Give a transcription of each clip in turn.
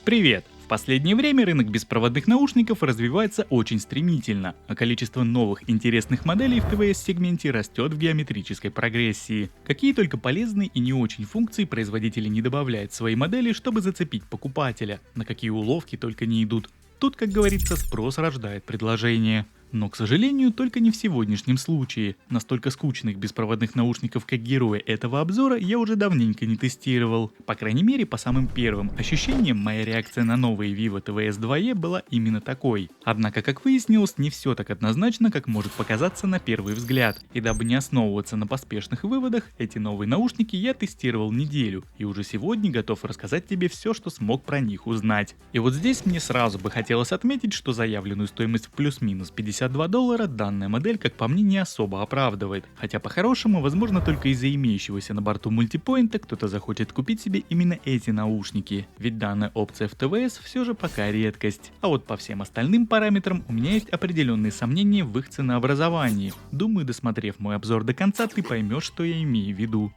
Привет! В последнее время рынок беспроводных наушников развивается очень стремительно, а количество новых интересных моделей в ТВС-сегменте растет в геометрической прогрессии. Какие только полезные и не очень функции производители не добавляют в свои модели, чтобы зацепить покупателя, на какие уловки только не идут. Тут, как говорится, спрос рождает предложение. Но, к сожалению, только не в сегодняшнем случае. Настолько скучных беспроводных наушников, как герои этого обзора, я уже давненько не тестировал. По крайней мере, по самым первым ощущениям, моя реакция на новые Vivo TVS 2E была именно такой. Однако, как выяснилось, не все так однозначно, как может показаться на первый взгляд. И дабы не основываться на поспешных выводах, эти новые наушники я тестировал неделю, и уже сегодня готов рассказать тебе все, что смог про них узнать. И вот здесь мне сразу бы хотелось отметить, что заявленную стоимость в плюс-минус $52 данная модель, как по мне, не особо оправдывает. Хотя по-хорошему, возможно, только из-за имеющегося на борту мультипоинта кто-то захочет купить себе именно эти наушники. Ведь данная опция в ТВС все же пока редкость. А вот по всем остальным параметрам у меня есть определенные сомнения в их ценообразовании. Думаю, досмотрев мой обзор до конца, ты поймешь, что я имею в виду.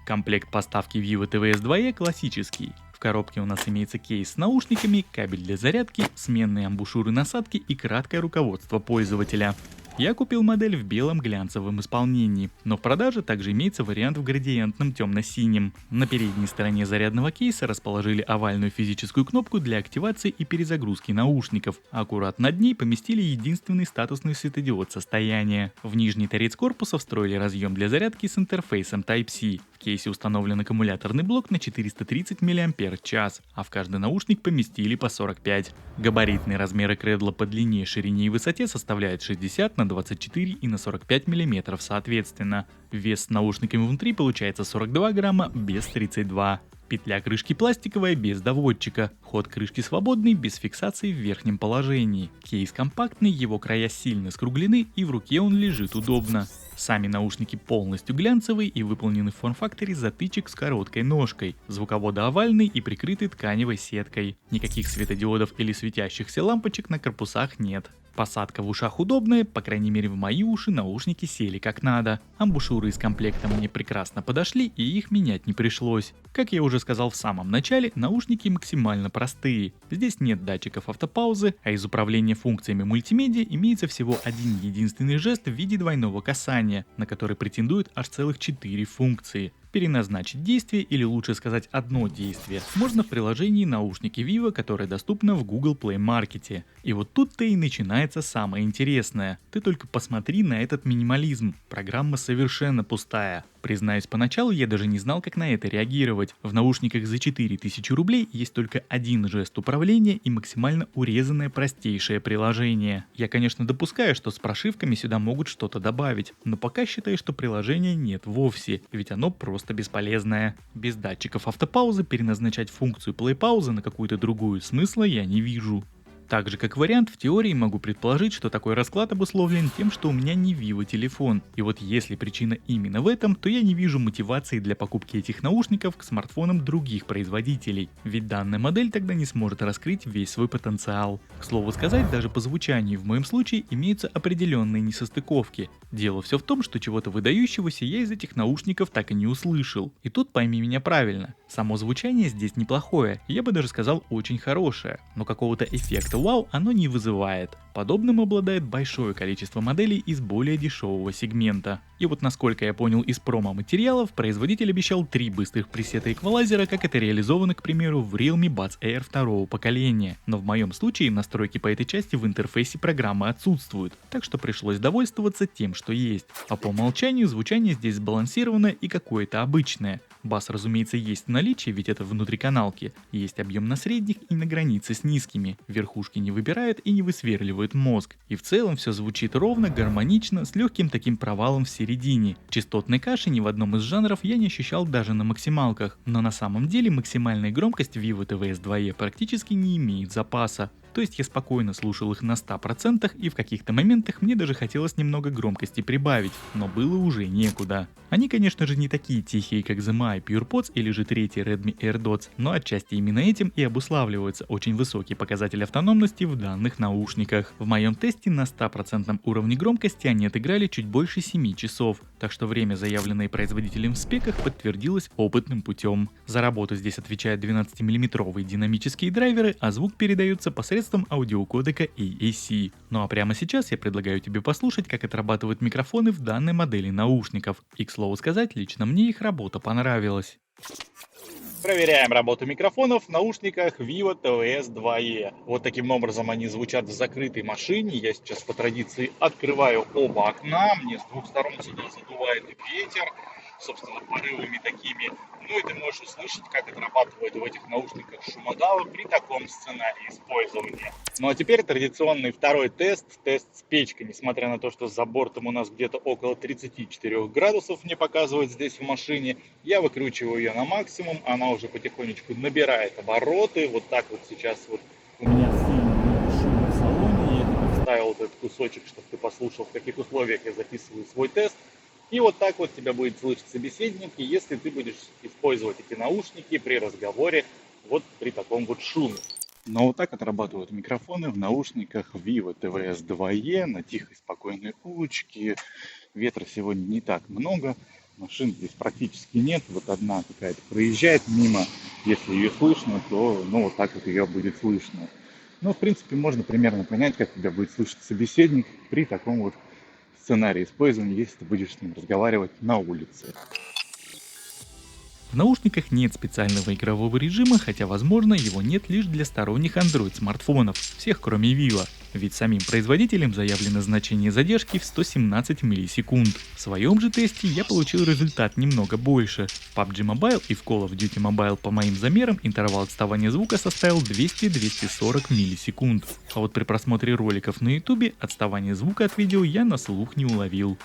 Комплект поставки Vivo TVS 2E классический. В коробке у нас имеется кейс с наушниками, кабель для зарядки, сменные амбушюры насадки и краткое руководство пользователя. Я купил модель в белом глянцевом исполнении, но в продаже также имеется вариант в градиентном темно-синем. На передней стороне зарядного кейса расположили овальную физическую кнопку для активации и перезагрузки наушников, а аккуратно над ней поместили единственный статусный светодиод состояния. В нижний торец корпуса встроили разъем для зарядки с интерфейсом Type-C. В кейсе установлен аккумуляторный блок на 430 мАч, а в каждый наушник поместили по 45. Габаритные размеры кредла по длине, ширине и высоте составляют 60 на 24 и на 45 мм соответственно. Вес с наушниками внутри получается 42 грамма без 32. Петля крышки пластиковая без доводчика, ход крышки свободный без фиксации в верхнем положении. Кейс компактный, его края сильно скруглены и в руке он лежит удобно. Сами наушники полностью глянцевые и выполнены в форм-факторе затычек с короткой ножкой, звуководоовальный и прикрытый тканевой сеткой. Никаких светодиодов или светящихся лампочек на корпусах нет. Посадка в ушах удобная, по крайней мере в мои уши наушники сели как надо. Амбушюры из комплекта мне прекрасно подошли и их менять не пришлось. Как я уже сказал в самом начале, наушники максимально простые. Здесь нет датчиков автопаузы, а из управления функциями мультимедиа имеется всего один единственный жест в виде двойного касания, на который претендуют аж целых 4 функции. Переназначить действие, или лучше сказать одно действие, можно в приложении наушники Vivo, которое доступно в Google Play Market. И вот тут-то и начинается самое интересное. Ты только посмотри на этот минимализм. Программа совершенно пустая. Признаюсь, поначалу я даже не знал, как на это реагировать. В наушниках за 4000 рублей есть только один жест управления и максимально урезанное простейшее приложение. Я, конечно, допускаю, что с прошивками сюда могут что-то добавить, но пока считаю, что приложения нет вовсе, ведь оно просто бесполезное. Без датчиков автопаузы переназначать функцию плей-паузы на какую-то другую смысла я не вижу. Так же как вариант, в теории могу предположить, что такой расклад обусловлен тем, что у меня не Vivo телефон. И вот если причина именно в этом, то я не вижу мотивации для покупки этих наушников к смартфонам других производителей. Ведь данная модель тогда не сможет раскрыть весь свой потенциал. К слову сказать, даже по звучанию в моем случае имеются определенные несостыковки. Дело все в том, что чего-то выдающегося я из этих наушников так и не услышал. И тут пойми меня правильно, само звучание здесь неплохое, я бы даже сказал очень хорошее, но какого-то эффекта вау оно не вызывает. Подобным обладает большое количество моделей из более дешевого сегмента. И вот насколько я понял из промо-материалов, производитель обещал 3 быстрых пресета эквалайзера, как это реализовано, к примеру, в Realme Buds Air второго поколения. Но в моем случае настройки по этой части в интерфейсе программы отсутствуют, так что пришлось довольствоваться тем, что есть. А по умолчанию звучание здесь сбалансированное и какое-то обычное. Бас, разумеется, есть в наличии, ведь это внутриканалки. Есть объем на средних и на границе с низкими. Верхушки не выбирают и не высверливают мозг. И в целом все звучит ровно, гармонично, с легким таким провалом в середине. Частотной каши ни в одном из жанров я не ощущал даже на максималках. Но на самом деле максимальная громкость Vivo TVS 2E практически не имеет запаса. То есть я спокойно слушал их на 100%, и в каких-то моментах мне даже хотелось немного громкости прибавить, но было уже некуда. Они, конечно же, не такие тихие, как ZMI PurePods или же третий Redmi AirDots, но отчасти именно этим и обуславливается очень высокий показатель автономности в данных наушниках. В моем тесте на 100% уровне громкости они отыграли чуть больше 7 часов, так что время, заявленное производителем в спеках, подтвердилось опытным путем. За работу здесь отвечают 12-мм динамические драйверы, а звук передается посредством аудиокодека AAC. Ну а прямо сейчас я предлагаю тебе послушать, как отрабатывают микрофоны в данной модели наушников. И, к слову сказать, лично мне их работа понравилась. Проверяем работу микрофонов в наушниках Vivo TVS 2E. Вот таким образом они звучат в закрытой машине. Я сейчас по традиции открываю оба окна. Мне с двух сторон сюда задувает ветер, собственно, порывами такими. Ну и ты можешь услышать, как отрабатывают в этих наушниках шумодавы при таком сценарии использования. Ну а теперь традиционный второй тест с печкой. Несмотря на то, что за бортом у нас где-то около 34 градусов мне показывает здесь в машине, я выкручиваю ее на максимум, она уже потихонечку набирает обороты. Вот так вот сейчас вот у меня сильно шум в салоне. Я тебе вставил вот этот кусочек, чтобы ты послушал, в каких условиях я записываю свой тест. И вот так вот тебя будет слышать собеседник, если ты будешь использовать эти наушники при разговоре вот при таком вот шуме. Но вот так отрабатывают микрофоны в наушниках Vivo TVS 2E на тихой спокойной улочке. Ветра сегодня не так много, машин здесь практически нет. Вот одна какая-то проезжает мимо, если ее слышно, то вот так вот ее будет слышно. Но в принципе можно примерно понять, как тебя будет слышать собеседник при таком вот сценарии использования, если ты будешь с ним разговаривать на улице. В наушниках нет специального игрового режима, хотя возможно его нет лишь для сторонних Android смартфонов, всех кроме Vivo, ведь самим производителем заявлено значение задержки в 117 миллисекунд. В своем же тесте я получил результат немного больше. В PUBG Mobile и в Call of Duty Mobile по моим замерам интервал отставания звука составил 200-240 миллисекунд, а вот при просмотре роликов на YouTube отставание звука от видео я на слух не уловил.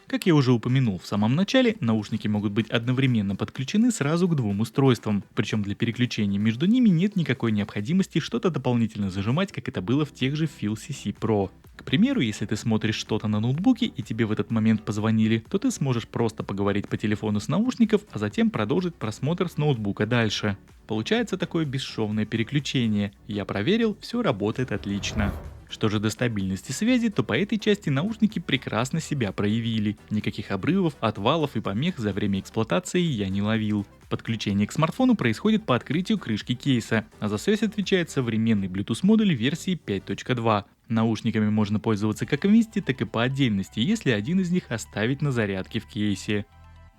Как я уже упомянул в самом начале, наушники могут быть одновременно подключены сразу к двум устройствам, причем для переключения между ними нет никакой необходимости что-то дополнительно зажимать, как это было в тех же Feel CC Pro. К примеру, если ты смотришь что-то на ноутбуке и тебе в этот момент позвонили, то ты сможешь просто поговорить по телефону с наушников, а затем продолжить просмотр с ноутбука дальше. Получается такое бесшовное переключение. Я проверил, все работает отлично. Что же до стабильности связи, то по этой части наушники прекрасно себя проявили. Никаких обрывов, отвалов и помех за время эксплуатации я не ловил. Подключение к смартфону происходит по открытию крышки кейса, а за связь отвечает современный Bluetooth модуль версии 5.2. Наушниками можно пользоваться как вместе, так и по отдельности, если один из них оставить на зарядке в кейсе.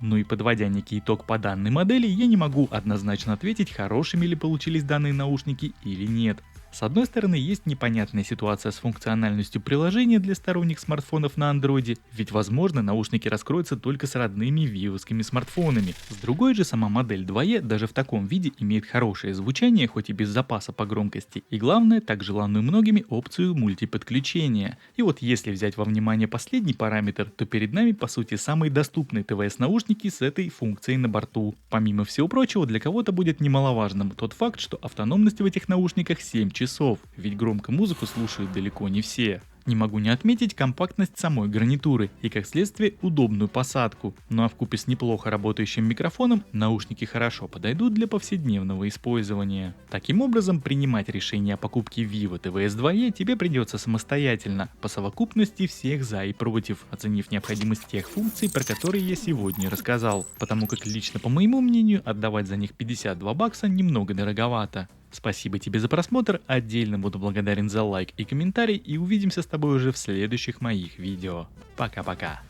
Ну и подводя некий итог по данной модели, я не могу однозначно ответить, хорошими ли получились данные наушники или нет. С одной стороны, есть непонятная ситуация с функциональностью приложения для сторонних смартфонов на Android, ведь возможно наушники раскроются только с родными вивовскими смартфонами. С другой же, сама модель 2E даже в таком виде имеет хорошее звучание, хоть и без запаса по громкости, и главное, так желанную многими опцию мультиподключения. И вот если взять во внимание последний параметр, то перед нами по сути самые доступные ТВС наушники с этой функцией на борту. Помимо всего прочего, для кого-то будет немаловажным тот факт, что автономность в этих наушниках 7 часов, ведь громко музыку слушают далеко не все. Не могу не отметить компактность самой гарнитуры и, как следствие, удобную посадку. Ну а вкупе с неплохо работающим микрофоном наушники хорошо подойдут для повседневного использования. Таким образом, принимать решение о покупке Vivo TVS 2E тебе придется самостоятельно, по совокупности всех за и против, оценив необходимость тех функций, про которые я сегодня рассказал, потому как лично по моему мнению отдавать за них 52 бакса немного дороговато. Спасибо тебе за просмотр, отдельно буду благодарен за лайк и комментарий, и увидимся с тобой уже в следующих моих видео. Пока-пока.